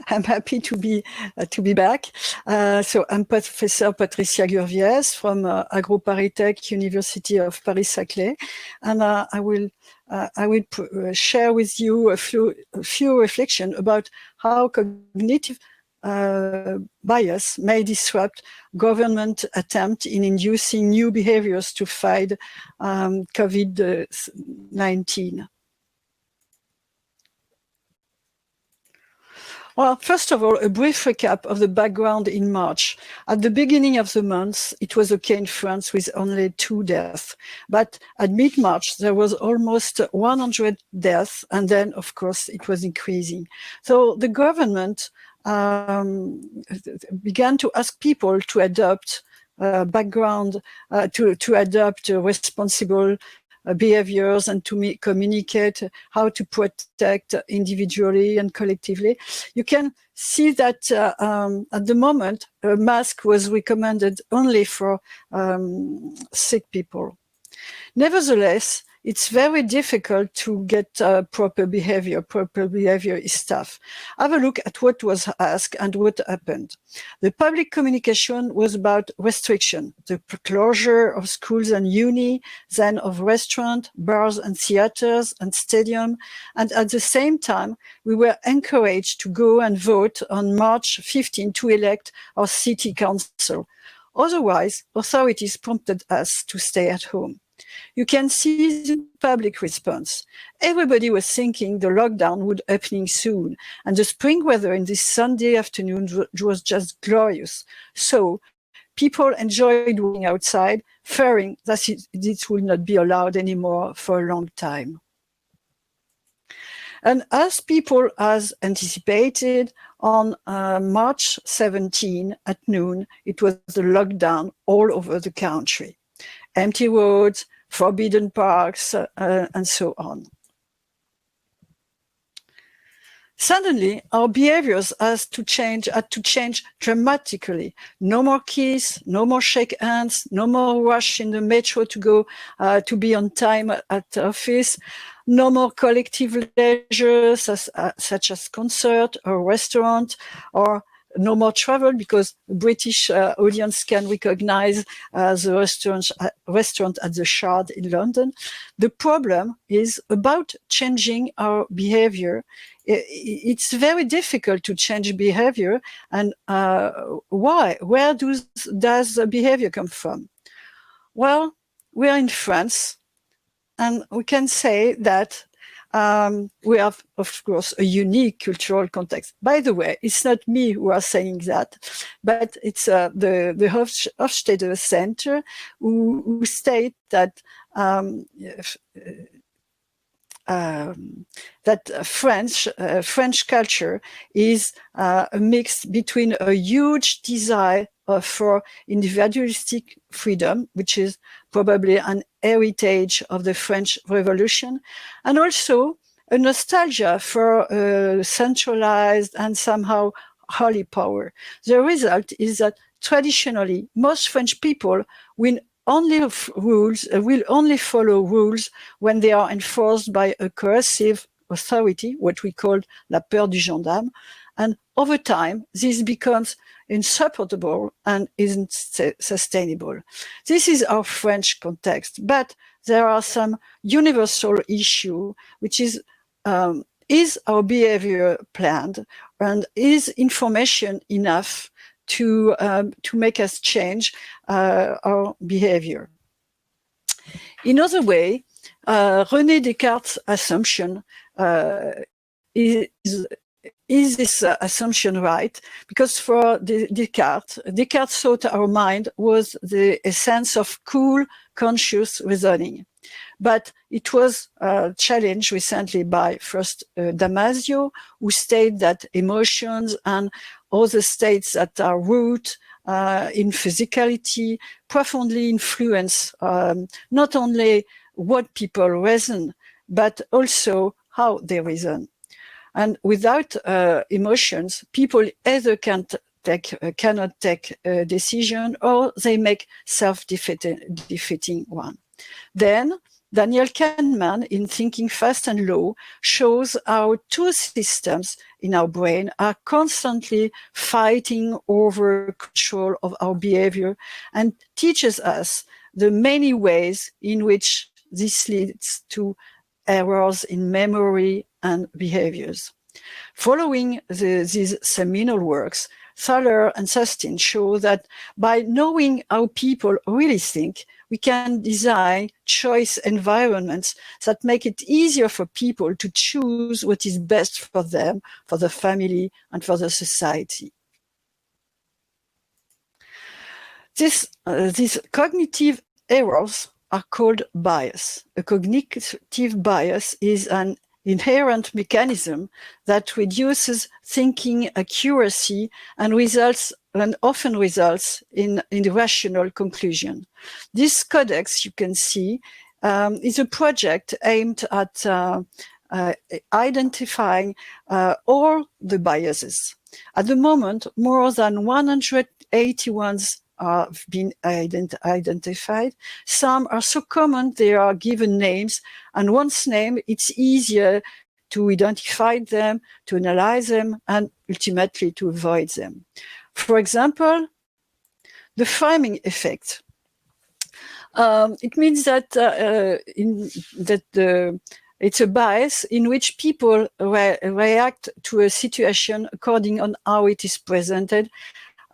I'm happy to be back. So I'm Professor Patricia Gurvies from Agro-Paris University of Paris-Saclay, and I will share with you a few reflections about how cognitive bias may disrupt government attempt in inducing new behaviors to fight COVID-19. Well, first of all, a brief recap of the background in March. At the beginning of the month, it was okay in France with only 2 deaths. But at mid-March, there was almost 100 deaths. And then, of course, it was increasing. So the government began to ask people to adopt to adopt responsible behaviors and to communicate how to protect individually and collectively. You can see that at the moment, a mask was recommended only for sick people. Nevertheless, it's very difficult to get proper behavior. Proper behavior is tough. Have a look at what was asked and what happened. The public communication was about restriction, the closure of schools and uni, then of restaurants, bars and theaters and stadiums. And at the same time, we were encouraged to go and vote on March 15 to elect our city council. Otherwise, authorities prompted us to stay at home. You can see the public response. Everybody was thinking the lockdown would opening soon, and the spring weather in this Sunday afternoon was just glorious. So people enjoyed going outside, fearing that it would not be allowed anymore for a long time. And as people as anticipated, on March 17 at noon, it was the lockdown all over the country. Empty roads, forbidden parks, and so on. Suddenly, our behaviors had to change dramatically. No more kiss, no more shake hands, no more rush in the metro to go to be on time at the office, no more collective leisures such as concert or restaurant, or no more travel, because the British audience can recognize the restaurant at the Shard in London. The problem is about changing our behavior. It's very difficult to change behavior. And why? Where does the behavior come from? Well, we are in France, and we can say that we have, of course, a unique cultural context. By the way, it's not me who are saying that, but it's the Hofstede Center who state that French culture is a mix between a huge desire for individualistic freedom, which is probably an heritage of the French Revolution, and also a nostalgia for centralized and somehow holy power. The result is that traditionally, most French people will only follow rules when they are enforced by a coercive authority, what we call la peur du gendarme. And over time, this becomes insupportable and isn't sustainable. This is our French context, but there are some universal issue, which is our behavior planned, and is information enough to make us change our behavior? In other way, René Descartes' assumption is this assumption right? Because for Descartes thought our mind was the essence of cool, conscious reasoning. But it was challenged recently by first Damasio, who stated that emotions and other states that are root in physicality profoundly influence not only what people reason, but also how they reason. And without emotions, people either cannot take a decision, or they make self-defeating one. Then Daniel Kahneman, in Thinking Fast and Low, shows how two systems in our brain are constantly fighting over control of our behavior, and teaches us the many ways in which this leads to errors in memory and behaviors. Following these seminal works, Thaler and Sustin show that by knowing how people really think, we can design choice environments that make it easier for people to choose what is best for them, for the family, and for the society. These cognitive errors are called bias. A cognitive bias is an inherent mechanism that reduces thinking accuracy and often results in irrational conclusion. This codex, you can see, is a project aimed at identifying all the biases. At the moment, more than 181 have been identified. Some are so common they are given names, and once named, it's easier to identify them, to analyze them, and ultimately to avoid them. For example, the framing effect. It means that it's a bias in which people react to a situation according on how it is presented.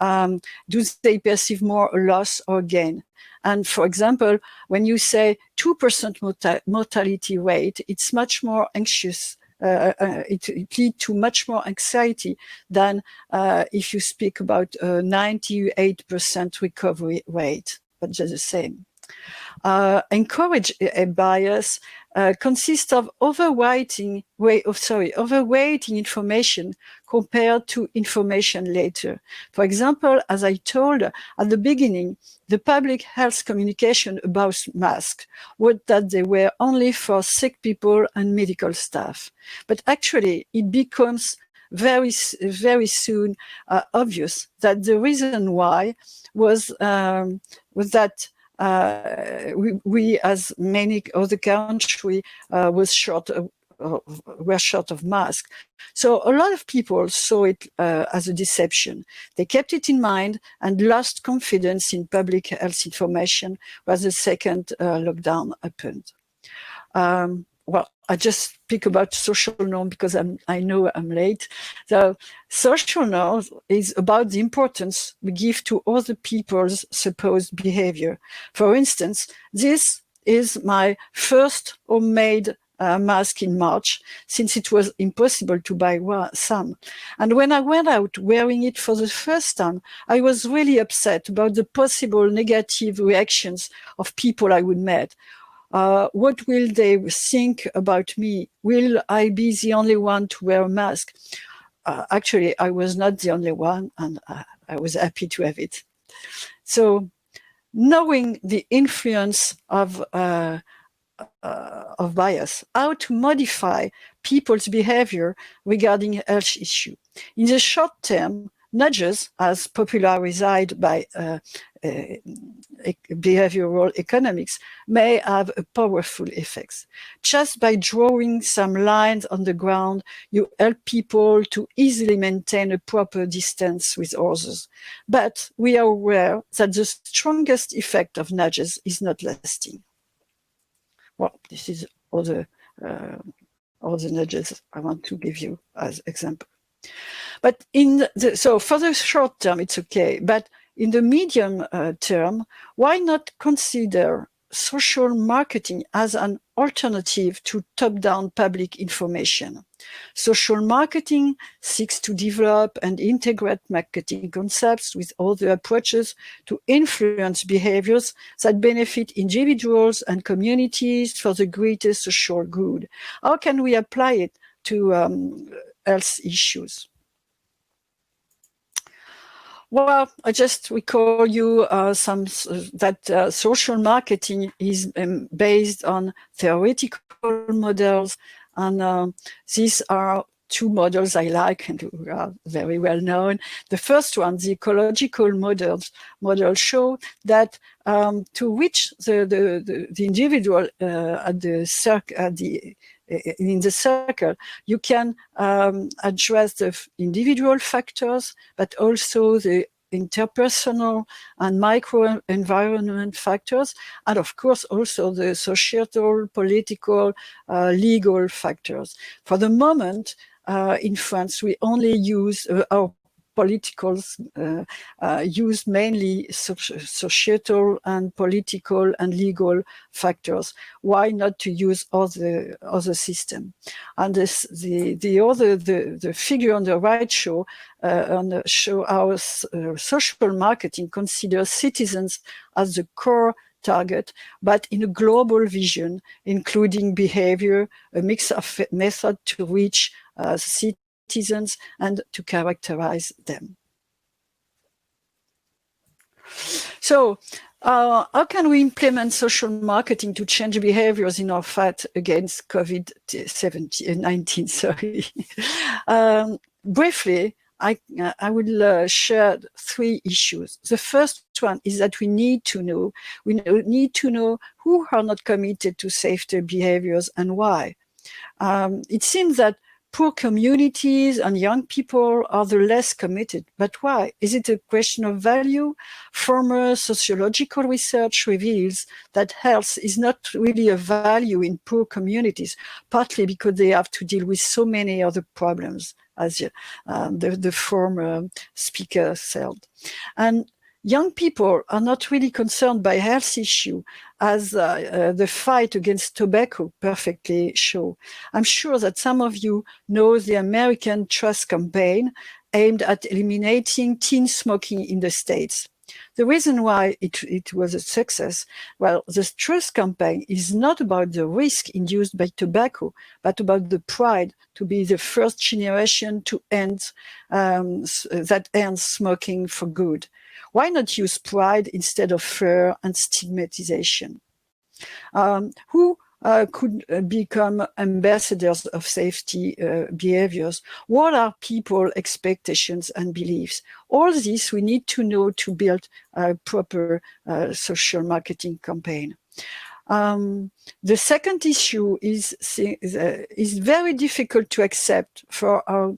Do they perceive more loss or gain? And for example, when you say 2% mortality rate, it's much more anxious. It leads to much more anxiety than if you speak about 98% recovery rate, but just the same. Encourage a bias consists of overweighting information compared to information later. For example, as I told at the beginning, the public health communication about masks was that they were only for sick people and medical staff. But actually, it becomes very soon obvious that the reason why was that we, as many other countries, were short of masks. So a lot of people saw it as a deception. They kept it in mind and lost confidence in public health information as the second lockdown happened. Well, I just speak about social norm because I know I'm late. So social norm is about the importance we give to other people's supposed behavior. For instance, this is my first homemade mask in March, since it was impossible to buy some. And when I went out wearing it for the first time, I was really upset about the possible negative reactions of people I would meet. What will they think about me? Will I be the only one to wear a mask? Actually, I was not the only one, and I was happy to have it. So, knowing the influence of bias, how to modify people's behavior regarding health issue. In the short term, nudges, as popularized by behavioral economics, may have a powerful effects. Just by drawing some lines on the ground, you help people to easily maintain a proper distance with others. But we are aware that the strongest effect of nudges is not lasting. Well, this is all the nudges I want to give you as example. But so for the short term, it's okay. But in the medium term, why not consider social marketing as an alternative to top-down public information? Social marketing seeks to develop and integrate marketing concepts with other approaches to influence behaviors that benefit individuals and communities for the greater social good. How can we apply it to health issues? Well, I just recall you that social marketing is based on theoretical models, and these are two models I like and who are very well known. The first one, the ecological model show that to reach the individual in the circle, you can address the individual factors, but also the interpersonal and microenvironment factors, and of course also the societal, political, legal factors. For the moment, in France, we only use our politicals use mainly societal and political and legal factors. Why not to use other system? And the figure on the right show how social marketing considers citizens as the core target, but in a global vision, including behavior, a mix of method to reach citizens and to characterize them. So, how can we implement social marketing to change behaviors in our fight against COVID-19? Sorry. Briefly, I will share three issues. The first one is that we need to know who are not committed to safer behaviors and why. It seems that poor communities and young people are the less committed. But why? Is it a question of value? Former sociological research reveals that health is not really a value in poor communities, partly because they have to deal with so many other problems, as the former speaker said. And young people are not really concerned by health issue, as the fight against tobacco perfectly show. I'm sure that some of you know the American Trust campaign aimed at eliminating teen smoking in the States. The reason why it was a success, well, the Trust campaign is not about the risk induced by tobacco, but about the pride to be the first generation to end that ends smoking for good. Why not use pride instead of fear and stigmatization? Who could become ambassadors of safety behaviors? What are people's expectations and beliefs? All this we need to know to build a proper social marketing campaign. The second issue is very difficult to accept for our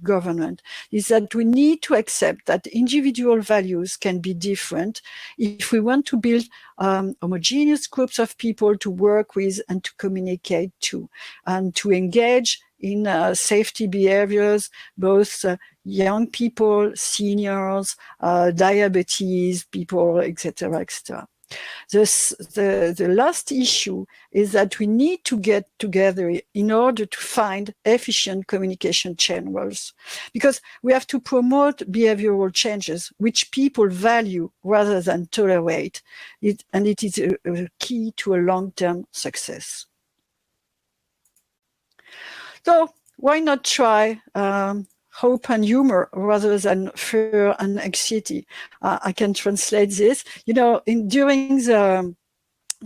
government, is that we need to accept that individual values can be different if we want to build homogeneous groups of people to work with and to communicate to, and to engage in safety behaviors, both young people, seniors, diabetes people, etc., etc. The last issue is that we need to get together in order to find efficient communication channels, because we have to promote behavioral changes which people value rather than tolerate, and it is a key to a long-term success. So why not try hope and humor rather than fear and anxiety? I can translate this. You know, during the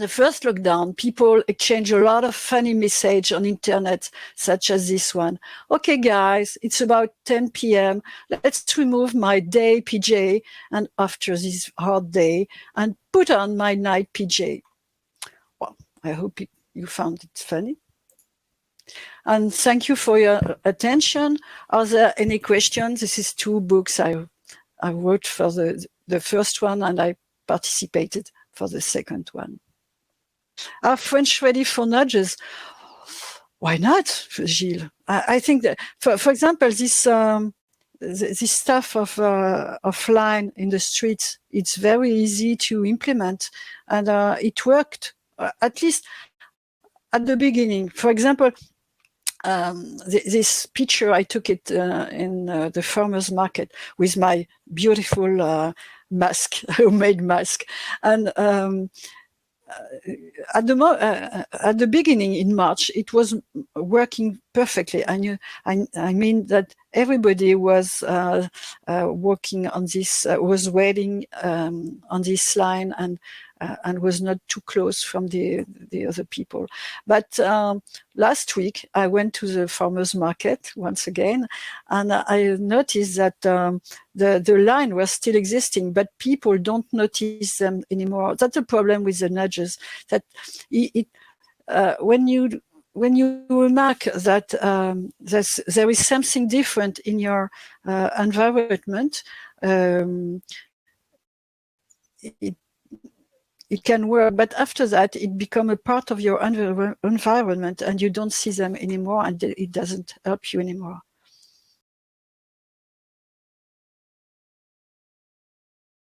first lockdown, people exchange a lot of funny messages on internet, such as this one. Okay, guys, it's about 10 p.m. Let's remove my day PJ and after this hard day and put on my night PJ. Well, I hope you found it funny. And thank you for your attention. Are there any questions? This is 2 books I wrote for the first one, and I participated for the second one. Are French ready for nudges? Why not, Gilles? I think that, for example, this stuff of offline in the streets, it's very easy to implement, and it worked, at least at the beginning. For example, this picture, I took it in the farmer's market with my beautiful mask, homemade mask. And at the beginning in March, it was working perfectly. I mean that everybody was working on this, was waiting on this line, and was not too close from the other people. But last week I went to the farmers market once again, and I noticed that the line was still existing, but people don't notice them anymore. That's the problem with the nudges. That when you remark that there is something different in your environment, it can work, but after that it becomes a part of your environment, and you don't see them anymore, and it doesn't help you anymore.